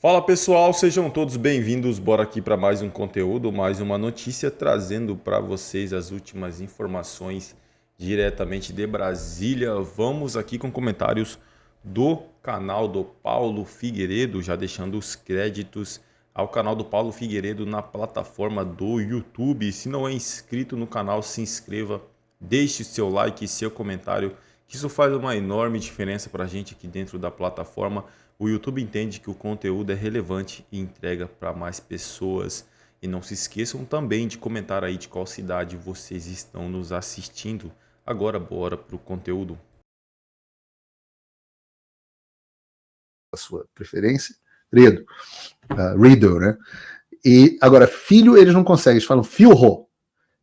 Fala pessoal, sejam todos bem-vindos. Bora aqui para mais um conteúdo, mais uma notícia trazendo para vocês as últimas informações diretamente de Brasília. Vamos aqui com comentários do canal do Paulo Figueiredo, já deixando os créditos ao canal do Paulo Figueiredo na plataforma do YouTube. Se não é inscrito no canal, se inscreva, deixe seu like e seu comentário, que isso faz uma enorme diferença para a gente aqui dentro da plataforma. O YouTube entende que o conteúdo é relevante e entrega para mais pessoas. E não se esqueçam também de comentar aí de qual cidade vocês estão nos assistindo. Agora bora para o conteúdo. A sua preferência, Riddle, né? E agora, filho, eles não conseguem, eles falam Filho.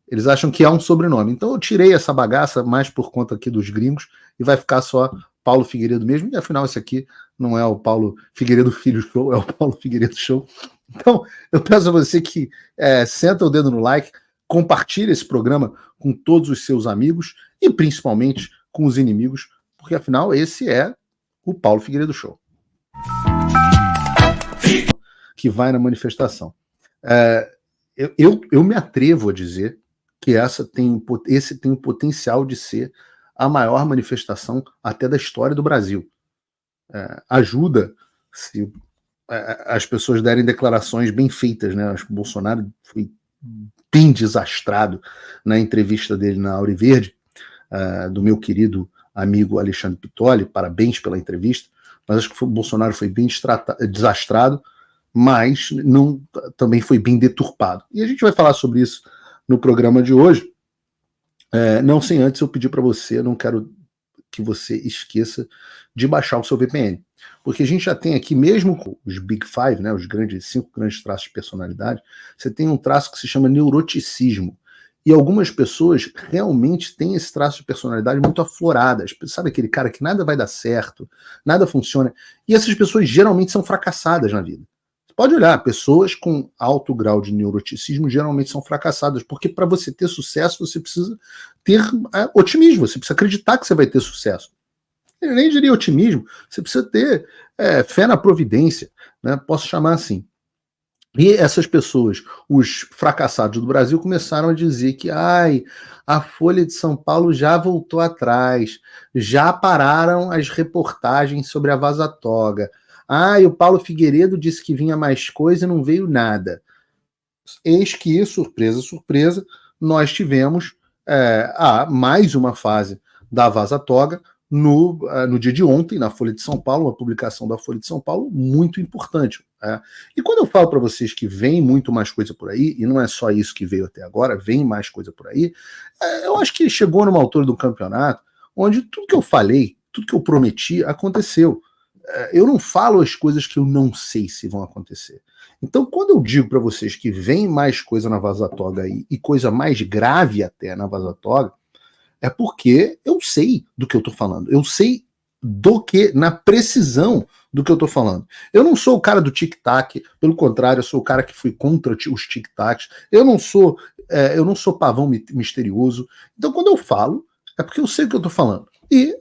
Eles acham que é um sobrenome. Então eu tirei essa bagaça mais por conta aqui dos gringos e vai ficar só Paulo Figueiredo mesmo. E afinal, esse aqui não é o Paulo Figueiredo Filho Show, é o Paulo Figueiredo Show. Então eu peço a você que senta o dedo no like, compartilhe esse programa com todos os seus amigos e principalmente com os inimigos, porque afinal esse é o Paulo Figueiredo Show, que vai na manifestação. Eu me atrevo a dizer que esse tem o potencial de ser a maior manifestação até da história do Brasil. Ajuda se as pessoas derem declarações bem feitas, né? Acho que o Bolsonaro foi bem desastrado na entrevista dele na Auriverde, do meu querido amigo Alexandre Pitoli. Parabéns pela entrevista, mas acho que o Bolsonaro foi bem desastrado, mas também foi bem deturpado. E a gente vai falar sobre isso no programa de hoje. Não sem antes eu pedir para você, não quero que você esqueça de baixar o seu VPN, porque a gente já tem aqui, mesmo com os Big Five, né, os 5 grandes traços de personalidade, você tem um traço que se chama neuroticismo. E algumas pessoas realmente têm esse traço de personalidade muito afloradas. Sabe aquele cara que nada vai dar certo, nada funciona? E essas pessoas geralmente são fracassadas na vida. Pode olhar, pessoas com alto grau de neuroticismo geralmente são fracassadas, porque para você ter sucesso, você precisa ter otimismo, você precisa acreditar que você vai ter sucesso. Eu nem diria otimismo, você precisa ter fé na providência, né? Posso chamar assim. E essas pessoas, os fracassados do Brasil, começaram a dizer que a Folha de São Paulo já voltou atrás, já pararam as reportagens sobre a Vaza Toga. E o Paulo Figueiredo disse que vinha mais coisa e não veio nada. Eis que, surpresa, surpresa, nós tivemos mais uma fase da Vaza Toga no dia de ontem, na Folha de São Paulo, uma publicação da Folha de São Paulo muito importante. E quando eu falo para vocês que vem muito mais coisa por aí, e não é só isso que veio até agora, vem mais coisa por aí, eu acho que chegou numa altura do campeonato onde tudo que eu falei, tudo que eu prometi, aconteceu. Eu não falo as coisas que eu não sei se vão acontecer. Então, quando eu digo para vocês que vem mais coisa na Vaza Toga aí, e coisa mais grave até na Vaza Toga, é porque eu sei do que eu tô falando. Eu sei na precisão do que eu tô falando. Eu não sou o cara do tic-tac, pelo contrário, eu sou o cara que fui contra os tic-tacs. Eu não sou pavão misterioso. Então, quando eu falo, é porque eu sei o que eu tô falando. E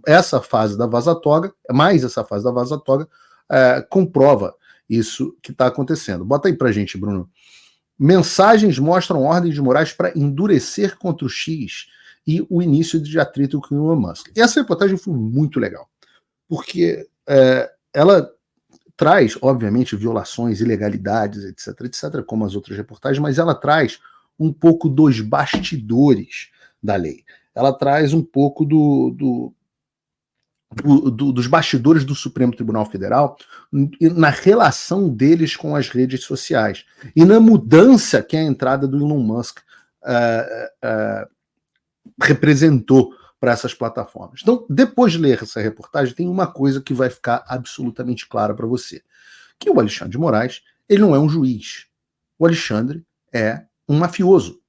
essa fase da Vaza Toga, mais essa fase da Vaza Toga, comprova isso que está acontecendo. Bota aí pra gente, Bruno. Mensagens mostram ordens morais para endurecer contra o X e o início de atrito com o Elon Musk. E essa reportagem foi muito legal, porque ela traz, obviamente, violações, ilegalidades, etc., como as outras reportagens, mas ela traz um pouco dos bastidores da lei. Ela traz um pouco dos bastidores do Supremo Tribunal Federal na relação deles com as redes sociais e na mudança que a entrada do Elon Musk representou para essas plataformas. Então, depois de ler essa reportagem, tem uma coisa que vai ficar absolutamente clara para você, que o Alexandre de Moraes, ele não é um juiz. O Alexandre é um mafioso.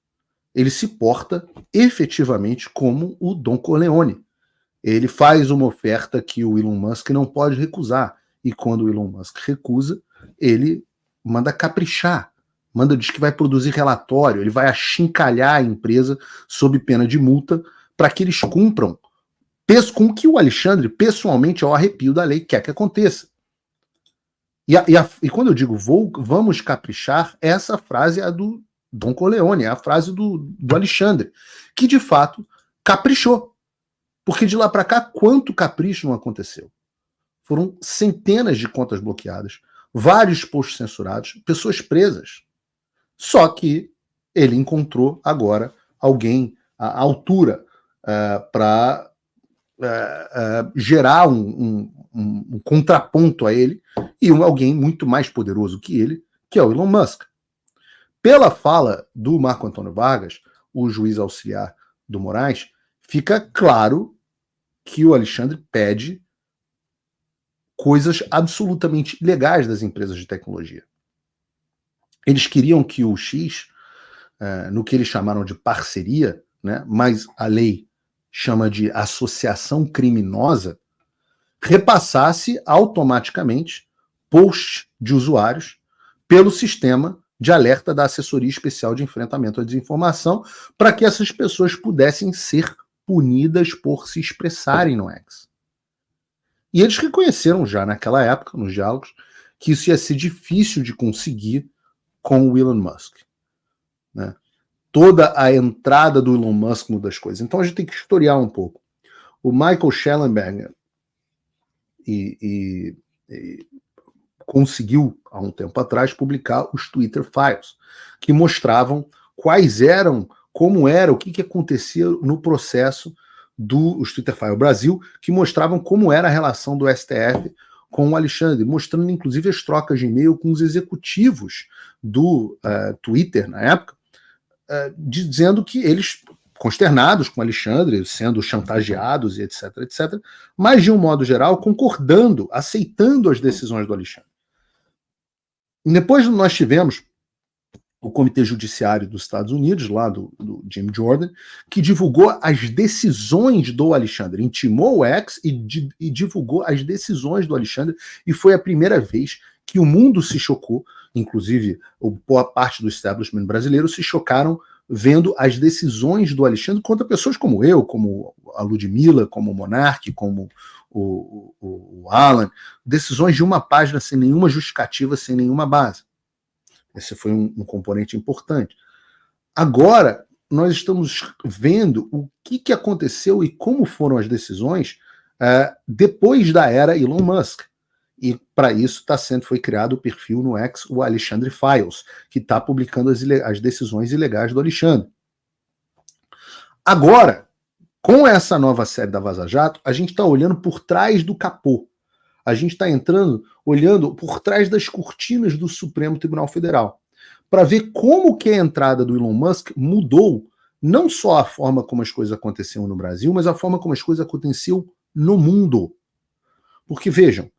Ele se porta efetivamente como o Don Corleone. Ele faz uma oferta que o Elon Musk não pode recusar. E quando o Elon Musk recusa, ele manda caprichar. Diz que vai produzir relatório, ele vai achincalhar a empresa sob pena de multa para que eles cumpram com o que o Alexandre, pessoalmente, ao arrepio da lei, quer que aconteça. E quando eu digo vamos caprichar, essa frase é a do Don Corleone, é a frase do Alexandre, que de fato caprichou. Porque de lá para cá, quanto capricho não aconteceu? Foram centenas de contas bloqueadas, vários posts censurados, pessoas presas. Só que ele encontrou agora alguém à altura para gerar um contraponto a ele e alguém muito mais poderoso que ele, que é o Elon Musk. Pela fala do Marco Antônio Vargas, o juiz auxiliar do Moraes, fica claro que o Alexandre pede coisas absolutamente ilegais das empresas de tecnologia. Eles queriam que o X, no que eles chamaram de parceria, né, mas a lei chama de associação criminosa, repassasse automaticamente posts de usuários pelo sistema de alerta da Assessoria Especial de Enfrentamento à Desinformação, para que essas pessoas pudessem ser punidas por se expressarem no X. E eles reconheceram já naquela época, nos diálogos, que isso ia ser difícil de conseguir com o Elon Musk. Né? Toda a entrada do Elon Musk muda as coisas. Então a gente tem que historiar um pouco. O Michael Schellenberger conseguiu, há um tempo atrás, publicar os Twitter Files, que mostravam quais eram, como era, o que acontecia no processo dos Twitter Files Brasil, que mostravam como era a relação do STF com o Alexandre, mostrando inclusive as trocas de e-mail com os executivos do Twitter na época, dizendo que eles, consternados com o Alexandre, sendo chantageados e etc, etc, mas de um modo geral concordando, aceitando as decisões do Alexandre. Depois nós tivemos o Comitê Judiciário dos Estados Unidos, lá do Jim Jordan, que divulgou as decisões do Alexandre, intimou o X e divulgou as decisões do Alexandre, e foi a primeira vez que o mundo se chocou, inclusive boa parte do establishment brasileiro se chocaram vendo as decisões do Alexandre contra pessoas como eu, como a Ludmilla, como o Monark, como o Alan, decisões de uma página sem nenhuma justificativa, sem nenhuma base. Esse foi um componente importante. Agora, nós estamos vendo o que aconteceu e como foram as decisões depois da era Elon Musk. E para isso foi criado o perfil no X, o Alexandre Files, que está publicando as decisões ilegais do Alexandre. Agora, com essa nova série da Vaza Jato, a gente está olhando por trás do capô. A gente está olhando por trás das cortinas do Supremo Tribunal Federal, para ver como que a entrada do Elon Musk mudou não só a forma como as coisas aconteciam no Brasil, mas a forma como as coisas aconteciam no mundo. Porque, vejam,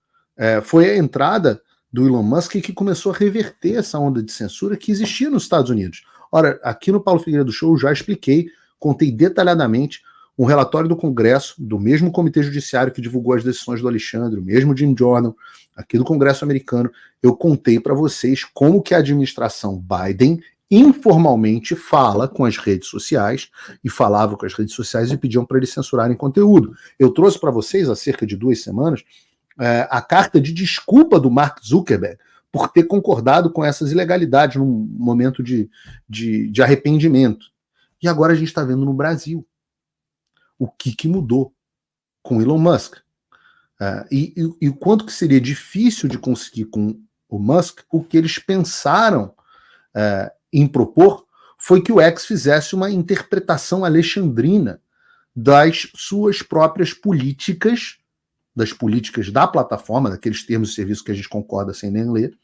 foi a entrada do Elon Musk que começou a reverter essa onda de censura que existia nos Estados Unidos. Ora, aqui no Paulo Figueiredo Show eu já expliquei, contei detalhadamente um relatório do Congresso, do mesmo Comitê Judiciário que divulgou as decisões do Alexandre, o mesmo Jim Jordan, aqui do Congresso americano, eu contei para vocês como que a administração Biden informalmente fala com as redes sociais, e falava com as redes sociais e pediam para eles censurarem conteúdo. Eu trouxe para vocês, há cerca de 2 semanas, a carta de desculpa do Mark Zuckerberg por ter concordado com essas ilegalidades num momento de arrependimento. E agora a gente está vendo no Brasil o que mudou com Elon Musk. E o quanto que seria difícil de conseguir com o Musk, o que eles pensaram em propor foi que o X fizesse uma interpretação alexandrina das suas próprias políticas, das políticas da plataforma, daqueles termos de serviço que a gente concorda sem nem ler,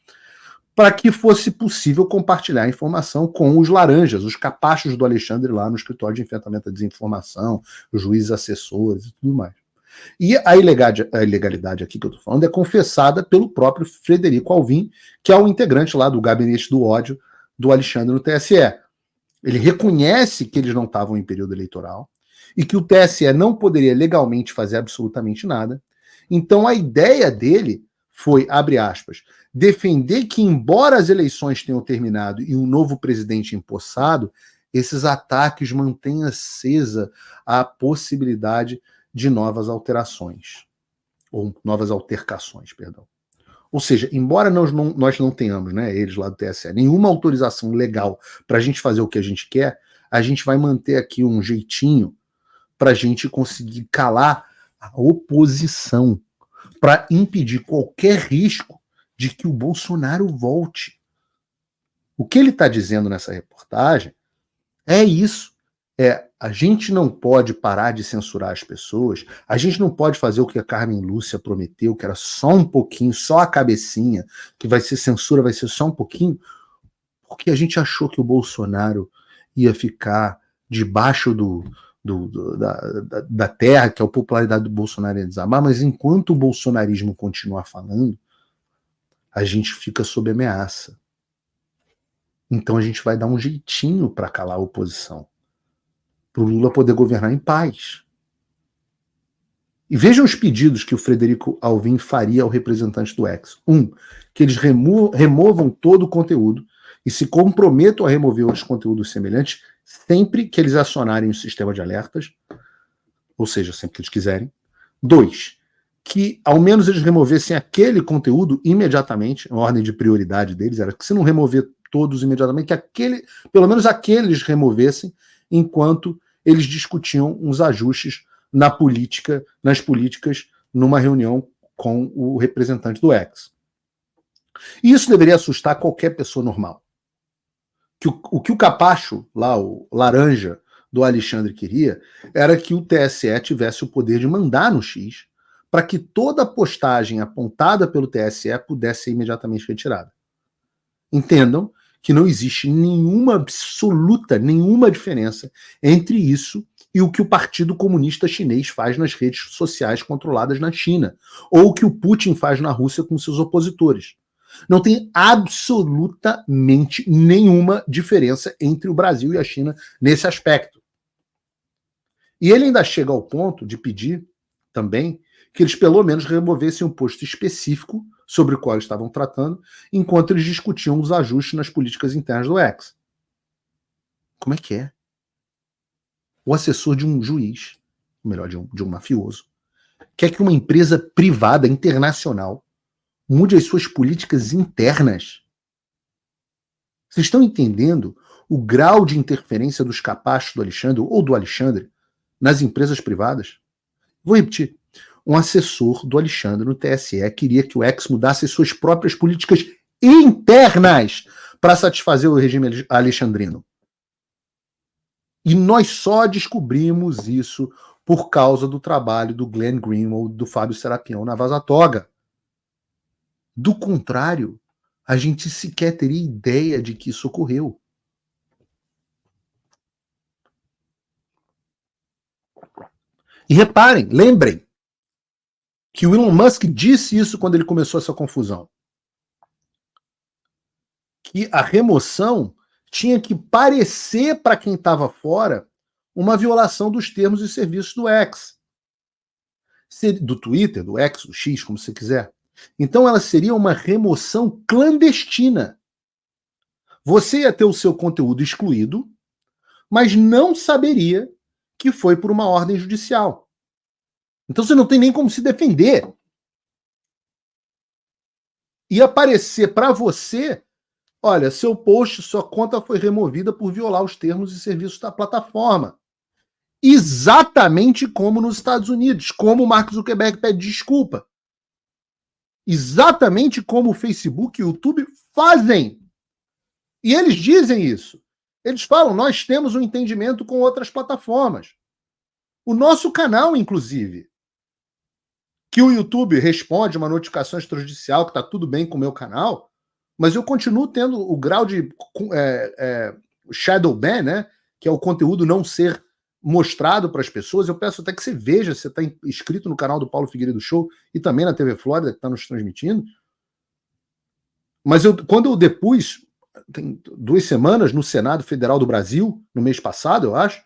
para que fosse possível compartilhar informação com os laranjas, os capachos do Alexandre lá no escritório de enfrentamento à desinformação, os juízes assessores e tudo mais. E a ilegalidade aqui que eu estou falando é confessada pelo próprio Frederico Alvim, que é o integrante lá do gabinete do ódio do Alexandre no TSE. Ele reconhece que eles não estavam em período eleitoral e que o TSE não poderia legalmente fazer absolutamente nada. Então a ideia dele foi, abre aspas, defender que, embora as eleições tenham terminado e um novo presidente empossado, esses ataques mantenham acesa a possibilidade de novas alterações, ou novas altercações, perdão. Ou seja, embora nós não tenhamos, né, eles lá do TSE, nenhuma autorização legal para a gente fazer o que a gente quer, a gente vai manter aqui um jeitinho para a gente conseguir calar a oposição, para impedir qualquer risco de que o Bolsonaro volte. O que ele está dizendo nessa reportagem é isso. A gente não pode parar de censurar as pessoas, a gente não pode fazer o que a Carmen Lúcia prometeu, que era só um pouquinho, só a cabecinha, que vai ser censura, vai ser só um pouquinho, porque a gente achou que o Bolsonaro ia ficar debaixo da terra, que a popularidade do Bolsonaro ia desabar, mas enquanto o bolsonarismo continuar falando, a gente fica sob ameaça. Então a gente vai dar um jeitinho para calar a oposição, para o Lula poder governar em paz. E vejam os pedidos que o Frederico Alvim faria ao representante do X. Que eles removam todo o conteúdo e se comprometam a remover outros conteúdos semelhantes sempre que eles acionarem o sistema de alertas, ou seja, sempre que eles quiserem. 2, que ao menos eles removessem aquele conteúdo imediatamente, a ordem de prioridade deles era que se não remover todos imediatamente, que pelo menos aqueles removessem, enquanto eles discutiam uns ajustes nas políticas, numa reunião com o representante do X. E isso deveria assustar qualquer pessoa normal. O que o capacho, lá, o laranja do Alexandre queria, era que o TSE tivesse o poder de mandar no X para que toda postagem apontada pelo TSE pudesse ser imediatamente retirada. Entendam que não existe nenhuma diferença entre isso e o que o Partido Comunista Chinês faz nas redes sociais controladas na China, ou o que o Putin faz na Rússia com seus opositores. Não tem absolutamente nenhuma diferença entre o Brasil e a China nesse aspecto. E ele ainda chega ao ponto de pedir também que eles pelo menos removessem um posto específico sobre o qual eles estavam tratando, enquanto eles discutiam os ajustes nas políticas internas do X. Como é que é? O assessor de um juiz, ou melhor, de um mafioso, quer que uma empresa privada internacional mude as suas políticas internas. Vocês estão entendendo o grau de interferência dos capachos do Alexandre, ou do Alexandre, nas empresas privadas? Vou repetir. Um assessor do Alexandre no TSE queria que o X mudasse as suas próprias políticas internas para satisfazer o regime alexandrino. E nós só descobrimos isso por causa do trabalho do Glenn Greenwald, do Fábio Serapião na Vaza Toga. Do contrário, a gente sequer teria ideia de que isso ocorreu. E reparem, lembrem, que o Elon Musk disse isso quando ele começou essa confusão. Que a remoção tinha que parecer para quem estava fora uma violação dos termos e serviços do X. Do Twitter, do X, do X, como você quiser. Então ela seria uma remoção clandestina. Você ia ter o seu conteúdo excluído, mas não saberia que foi por uma ordem judicial. Então você não tem nem como se defender. Ia aparecer para você, olha, seu post, sua conta foi removida por violar os termos e serviços da plataforma. Exatamente como nos Estados Unidos, como o Mark Zuckerberg pede desculpa. Exatamente como o Facebook e o YouTube fazem. E eles dizem isso. Eles falam, nós temos um entendimento com outras plataformas. O nosso canal, inclusive, que o YouTube responde uma notificação extrajudicial que está tudo bem com o meu canal, mas eu continuo tendo o grau de shadow ban, né, que é o conteúdo não ser mostrado para as pessoas. Eu peço até que você veja, se você está inscrito no canal do Paulo Figueiredo Show e também na TV Flórida, que está nos transmitindo. Mas quando eu depus, tem 2 semanas, no Senado Federal do Brasil, no mês passado, eu acho,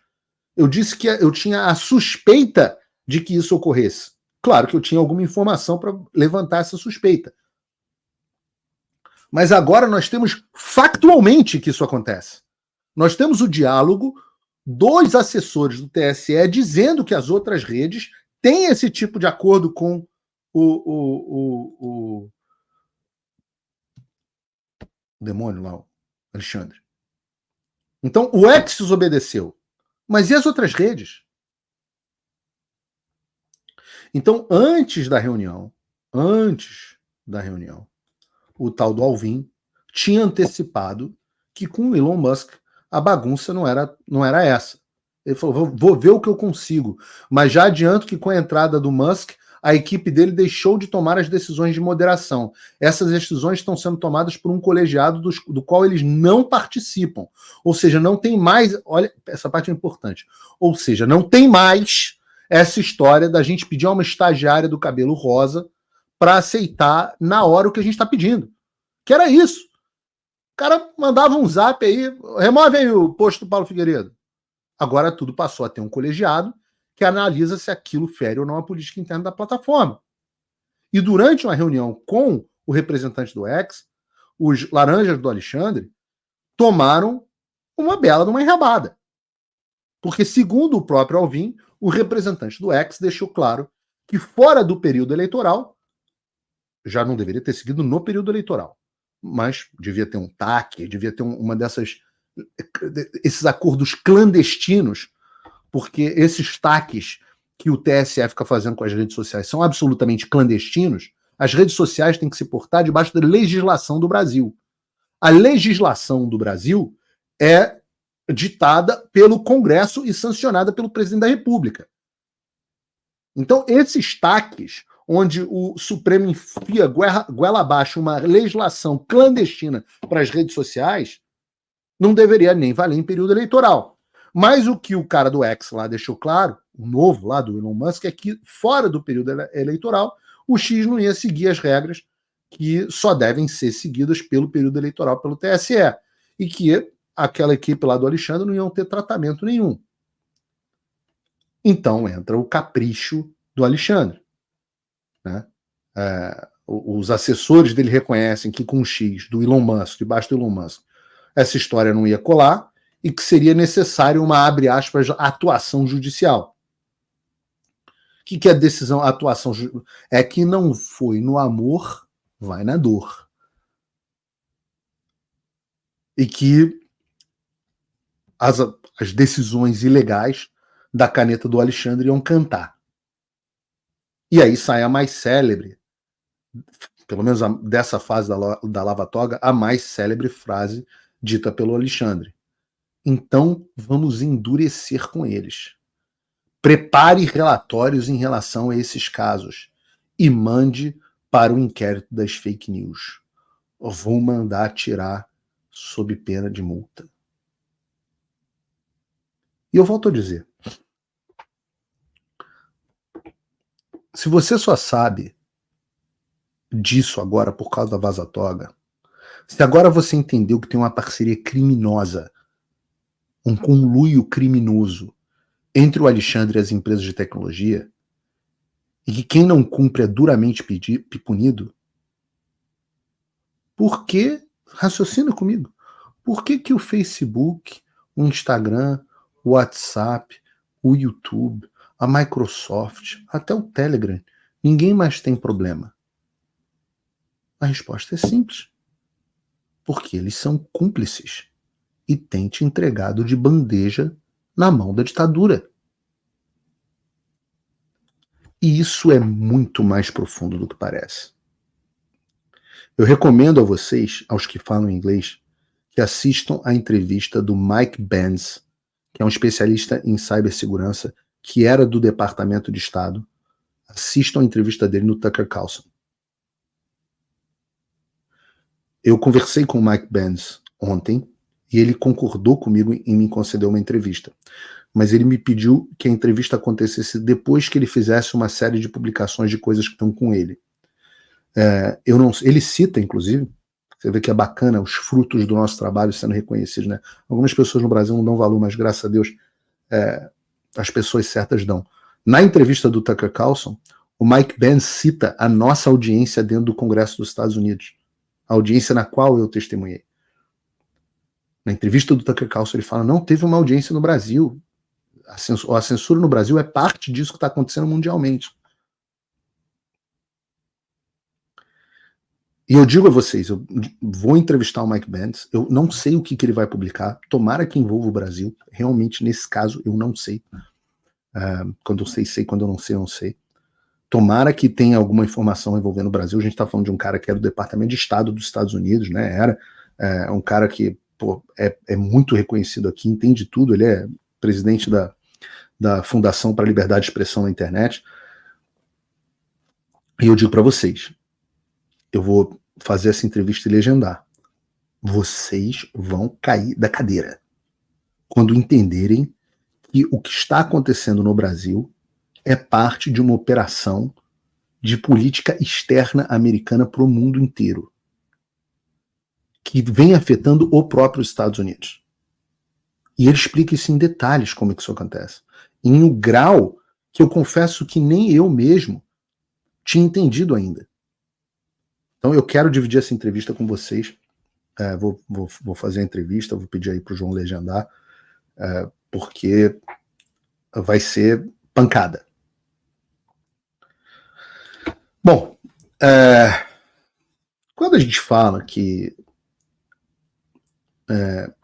eu disse que eu tinha a suspeita de que isso ocorresse. Claro que eu tinha alguma informação para levantar essa suspeita. Mas agora nós temos factualmente que isso acontece. Nós temos o diálogo dos assessores do TSE dizendo que as outras redes têm esse tipo de acordo com O demônio lá, o Alexandre. Então, o X desobedeceu. Mas e as outras redes? Então, antes da reunião, o tal do Alvin tinha antecipado que com o Elon Musk a bagunça não era essa. Ele falou, vou ver o que eu consigo. Mas já adianto que com a entrada do Musk, a equipe dele deixou de tomar as decisões de moderação. Essas decisões estão sendo tomadas por um colegiado do qual eles não participam. Ou seja, não tem mais... Olha, essa parte é importante. Ou seja, não tem mais essa história da gente pedir a uma estagiária do cabelo rosa para aceitar na hora o que a gente está pedindo. Que era isso. O cara mandava um zap aí, remove aí o post do Paulo Figueiredo. Agora tudo passou a ter um colegiado que analisa se aquilo fere ou não a política interna da plataforma. E durante uma reunião com o representante do X, os laranjas do Alexandre tomaram uma bela de uma enrabada. Porque, segundo o próprio Alvin, o representante do X deixou claro que fora do período eleitoral, já não deveria ter seguido no período eleitoral, mas devia ter um TAC, devia ter uma esses acordos clandestinos, porque esses TACs que o TSE fica fazendo com as redes sociais são absolutamente clandestinos. As redes sociais têm que se portar debaixo da legislação do Brasil. A legislação do Brasil é ditada pelo Congresso e sancionada pelo presidente da República. Então, esses TACs, onde o Supremo enfia goela abaixo uma legislação clandestina para as redes sociais, não deveria nem valer em período eleitoral. Mas o que o cara do X lá deixou claro, o novo lá do Elon Musk, é que fora do período eleitoral, o X não ia seguir as regras que só devem ser seguidas pelo período eleitoral pelo TSE. E que aquela equipe lá do Alexandre não iam ter tratamento nenhum. Então entra o capricho do Alexandre. Né? Os assessores dele reconhecem que com o X do Elon Musk, debaixo do Elon Musk, essa história não ia colar e que seria necessário uma, abre aspas, atuação judicial. O que é decisão, atuação judicial? É que não foi no amor, vai na dor. E que as decisões ilegais da caneta do Alexandre iam cantar. E aí sai a mais célebre, pelo menos dessa fase da Lava Toga, a mais célebre frase dita pelo Alexandre. Então, vamos endurecer com eles. Prepare relatórios em relação a esses casos e mande para o inquérito das fake news. Eu vou mandar tirar sob pena de multa. E eu volto a dizer, se você só sabe disso agora por causa da Vaza Toga, se agora você entendeu que tem uma parceria criminosa, um conluio criminoso entre o Alexandre e as empresas de tecnologia, e que quem não cumpre é duramente punido, por que, raciocina comigo, por que o Facebook, o Instagram, o WhatsApp, o YouTube, a Microsoft, até o Telegram, ninguém mais tem problema? A resposta é simples. Porque eles são cúmplices e têm te entregado de bandeja na mão da ditadura. E isso é muito mais profundo do que parece. Eu recomendo a vocês, aos que falam inglês, que assistam a entrevista do Mike Benz, que é um especialista em cibersegurança, que era do Departamento de Estado. Assistam a entrevista dele no Tucker Carlson. Eu conversei com o Mike Benz ontem e ele concordou comigo em me conceder uma entrevista. Mas ele me pediu que a entrevista acontecesse depois que ele fizesse uma série de publicações de coisas que estão com ele. Ele cita, inclusive, você vê que é bacana os frutos do nosso trabalho sendo reconhecidos. Né? Algumas pessoas no Brasil não dão valor, mas graças a Deus as pessoas certas dão. Na entrevista do Tucker Carlson, o Mike Benz cita a nossa audiência dentro do Congresso dos Estados Unidos. A audiência na qual eu testemunhei. Na entrevista do Tucker Carlson, ele fala, não teve uma audiência no Brasil. A censura no Brasil é parte disso que está acontecendo mundialmente. E eu digo a vocês, eu vou entrevistar o Mike Pence, eu não sei o que ele vai publicar, tomara que envolva o Brasil, realmente nesse caso eu não sei. Quando eu sei, quando eu não sei, eu não sei. Tomara que tenha alguma informação envolvendo o Brasil. A gente está falando de um cara que era do Departamento de Estado dos Estados Unidos, né? Era um cara que é muito reconhecido aqui, entende tudo, ele é presidente da Fundação para a Liberdade de Expressão na Internet. E eu digo para vocês, eu vou fazer essa entrevista e legendar. Vocês vão cair da cadeira quando entenderem que o que está acontecendo no Brasil é parte de uma operação de política externa americana para o mundo inteiro, que vem afetando o próprio Estados Unidos. E ele explica isso em detalhes, como é que isso acontece. Em um grau que eu confesso que nem eu mesmo tinha entendido ainda. Então eu quero dividir essa entrevista com vocês. Vou fazer a entrevista, vou pedir aí para o João legendar, porque vai ser pancada. Bom, quando a gente fala que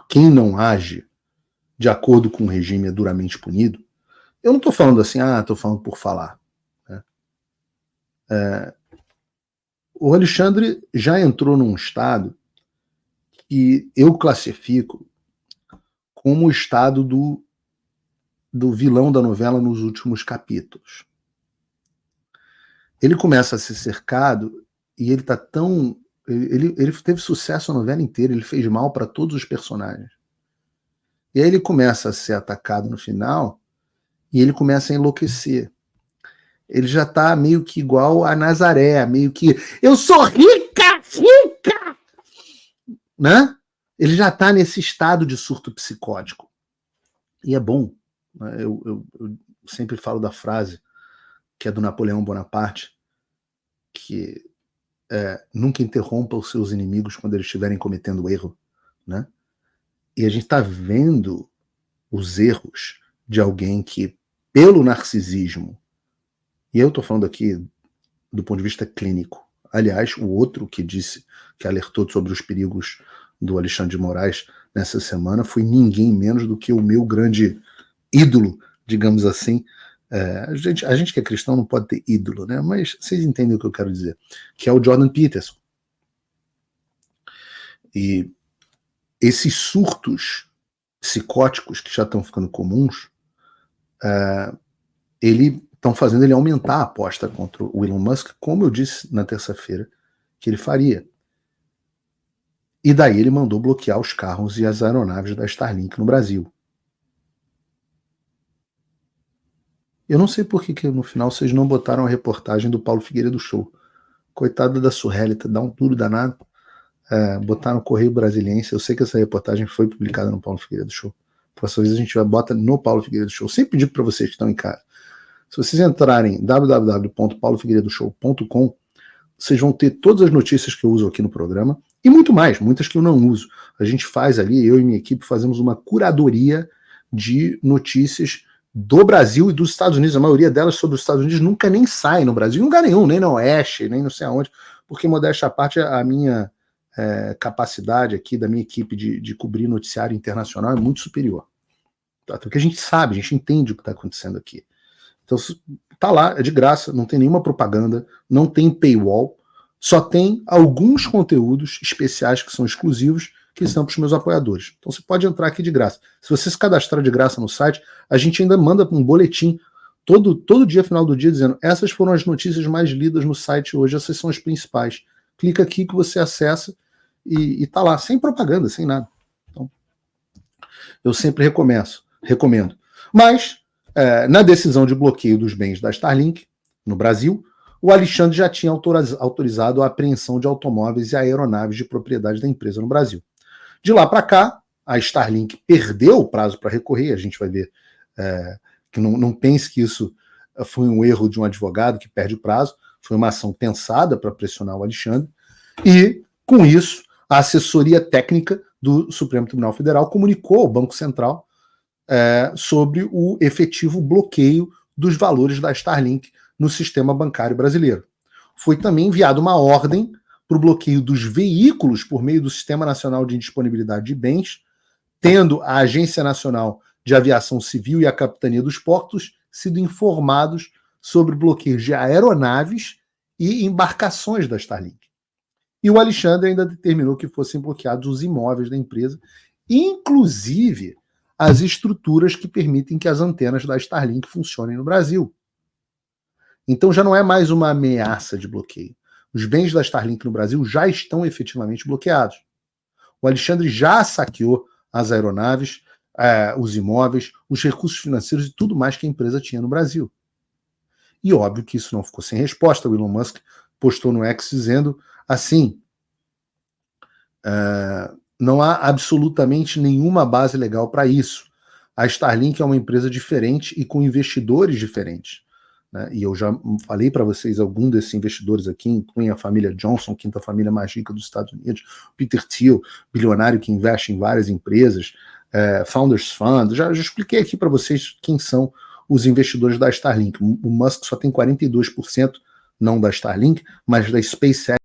quem não age de acordo com o regime é duramente punido, eu não estou falando assim, estou falando por falar. Né? O Alexandre já entrou num estado que eu classifico como o estado do vilão da novela nos últimos capítulos. Ele começa a ser cercado e ele tá tão... Ele teve sucesso a novela inteira, ele fez mal para todos os personagens. E aí ele começa a ser atacado no final e ele começa a enlouquecer. Ele já tá meio que igual a Nazaré, meio que eu sou rica, rica! Né? Ele já tá nesse estado de surto psicótico. E é bom. Eu sempre falo da frase que é do Napoleão Bonaparte, que nunca interrompa os seus inimigos quando eles estiverem cometendo erro, né? E a gente está vendo os erros de alguém que, pelo narcisismo, e eu estou falando aqui do ponto de vista clínico, aliás, o outro que disse, que alertou sobre os perigos do Alexandre de Moraes nessa semana foi ninguém menos do que o meu grande ídolo, digamos assim. A gente que é cristão não pode ter ídolo, né? Mas vocês entendem o que eu quero dizer, que é o Jordan Peterson. E esses surtos psicóticos que já estão ficando comuns, estão fazendo ele aumentar a aposta contra o Elon Musk, como eu disse na terça-feira que ele faria. E daí ele mandou bloquear os carros e as aeronaves da Starlink no Brasil. Eu não sei por que no final vocês não botaram a reportagem do Paulo Figueiredo Show. Coitada da Sueli, dá um duro danado. Botar no Correio Brasiliense. Eu sei que essa reportagem foi publicada no Paulo Figueiredo Show. Próxima vez a gente bota no Paulo Figueiredo Show. Sempre digo para vocês que estão em casa. Se vocês entrarem em www.paulofigueiredoshow.com, vocês vão ter todas as notícias que eu uso aqui no programa e muito mais, muitas que eu não uso. A gente faz ali, eu e minha equipe fazemos uma curadoria de notícias do Brasil e dos Estados Unidos. A maioria delas sobre os Estados Unidos nunca nem sai no Brasil, em lugar nenhum, nem no Oeste, nem não sei aonde, porque, modéstia à parte, a minha capacidade aqui da minha equipe de cobrir noticiário internacional é muito superior. Tá? Porque a gente sabe, a gente entende o que está acontecendo aqui. Então, tá lá, é de graça, não tem nenhuma propaganda, não tem paywall, só tem alguns conteúdos especiais que são exclusivos, que são para os meus apoiadores. Então você pode entrar aqui de graça. Se você se cadastrar de graça no site, a gente ainda manda um boletim todo dia, final do dia, dizendo: essas foram as notícias mais lidas no site hoje, essas são as principais. Clica aqui que você acessa e tá lá, sem propaganda, sem nada. Então, eu sempre recomendo. Mas, na decisão de bloqueio dos bens da Starlink, no Brasil, o Alexandre já tinha autorizado a apreensão de automóveis e aeronaves de propriedade da empresa no Brasil. De lá para cá, a Starlink perdeu o prazo para recorrer. A gente vai ver que não pense que isso foi um erro de um advogado que perde o prazo. Foi uma ação pensada para pressionar o Alexandre. E, com isso, a assessoria técnica do Supremo Tribunal Federal comunicou ao Banco Central sobre o efetivo bloqueio dos valores da Starlink no sistema bancário brasileiro. Foi também enviada uma ordem para o bloqueio dos veículos por meio do Sistema Nacional de Indisponibilidade de Bens, tendo a Agência Nacional de Aviação Civil e a Capitania dos Portos sido informados sobre bloqueios de aeronaves e embarcações da Starlink. E o Alexandre ainda determinou que fossem bloqueados os imóveis da empresa, inclusive as estruturas que permitem que as antenas da Starlink funcionem no Brasil. Então já não é mais uma ameaça de bloqueio. Os bens da Starlink no Brasil já estão efetivamente bloqueados. O Alexandre já saqueou as aeronaves, os imóveis, os recursos financeiros e tudo mais que a empresa tinha no Brasil. E óbvio que isso não ficou sem resposta. O Elon Musk postou no X dizendo assim: não há absolutamente nenhuma base legal para isso. A Starlink é uma empresa diferente e com investidores diferentes. Né? E eu já falei para vocês, algum desses investidores aqui incluem a família Johnson, quinta família mais rica dos Estados Unidos, Peter Thiel, bilionário que investe em várias empresas, Founders Fund. Já expliquei aqui para vocês quem são os investidores da Starlink. O Musk só tem 42%, não da Starlink, mas da SpaceX.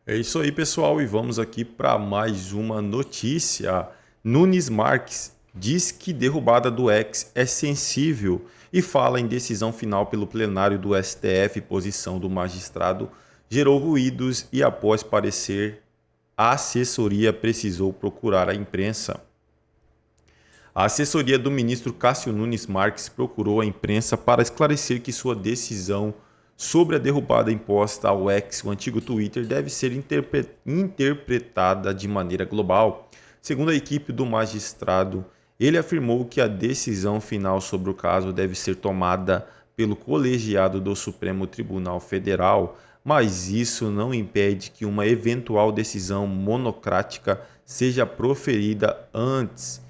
É isso aí, pessoal, e vamos aqui para mais uma notícia. Nunes Marques diz que derrubada do X é sensível e fala em decisão final pelo plenário do STF. Posição do magistrado gerou ruídos e, após parecer, a assessoria precisou procurar a imprensa. A assessoria do ministro Cássio Nunes Marques procurou a imprensa para esclarecer que sua decisão sobre a derrubada imposta ao X, o antigo Twitter, deve ser interpretada de maneira global. Segundo a equipe do magistrado, ele afirmou que a decisão final sobre o caso deve ser tomada pelo colegiado do Supremo Tribunal Federal, mas isso não impede que uma eventual decisão monocrática seja proferida antes.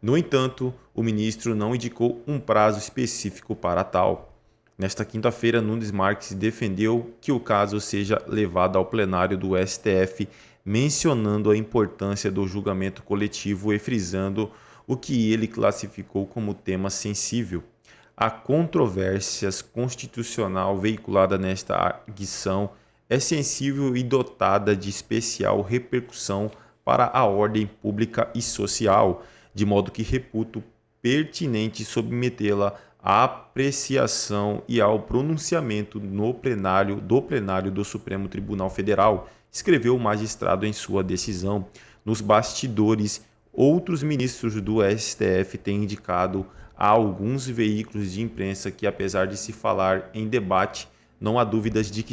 No entanto, o ministro não indicou um prazo específico para tal. Nesta quinta-feira, Nunes Marques defendeu que o caso seja levado ao plenário do STF, mencionando a importância do julgamento coletivo e frisando o que ele classificou como tema sensível. A controvérsia constitucional veiculada nesta arguição é sensível e dotada de especial repercussão para a ordem pública e social, de modo que reputo pertinente submetê-la à apreciação e ao pronunciamento no plenário do Supremo Tribunal Federal, escreveu o magistrado em sua decisão. Nos bastidores, outros ministros do STF têm indicado a alguns veículos de imprensa que, apesar de se falar em debate, não há dúvidas de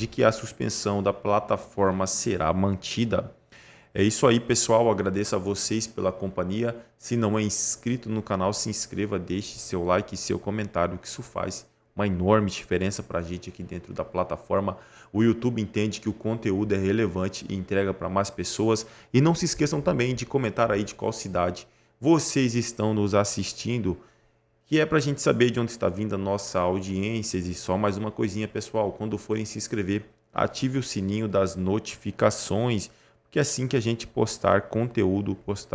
que a suspensão da plataforma será mantida. É isso aí, pessoal. Agradeço a vocês pela companhia. Se não é inscrito no canal, se inscreva, deixe seu like e seu comentário, que isso faz uma enorme diferença para a gente aqui dentro da plataforma. O YouTube entende que o conteúdo é relevante e entrega para mais pessoas. E não se esqueçam também de comentar aí de qual cidade vocês estão nos assistindo, que é para a gente saber de onde está vindo a nossa audiência. E só mais uma coisinha, pessoal, quando forem se inscrever, ative o sininho das notificações, porque assim que a gente postar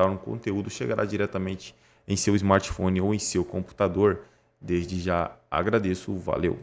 um conteúdo, chegará diretamente em seu smartphone ou em seu computador. Desde já agradeço, valeu!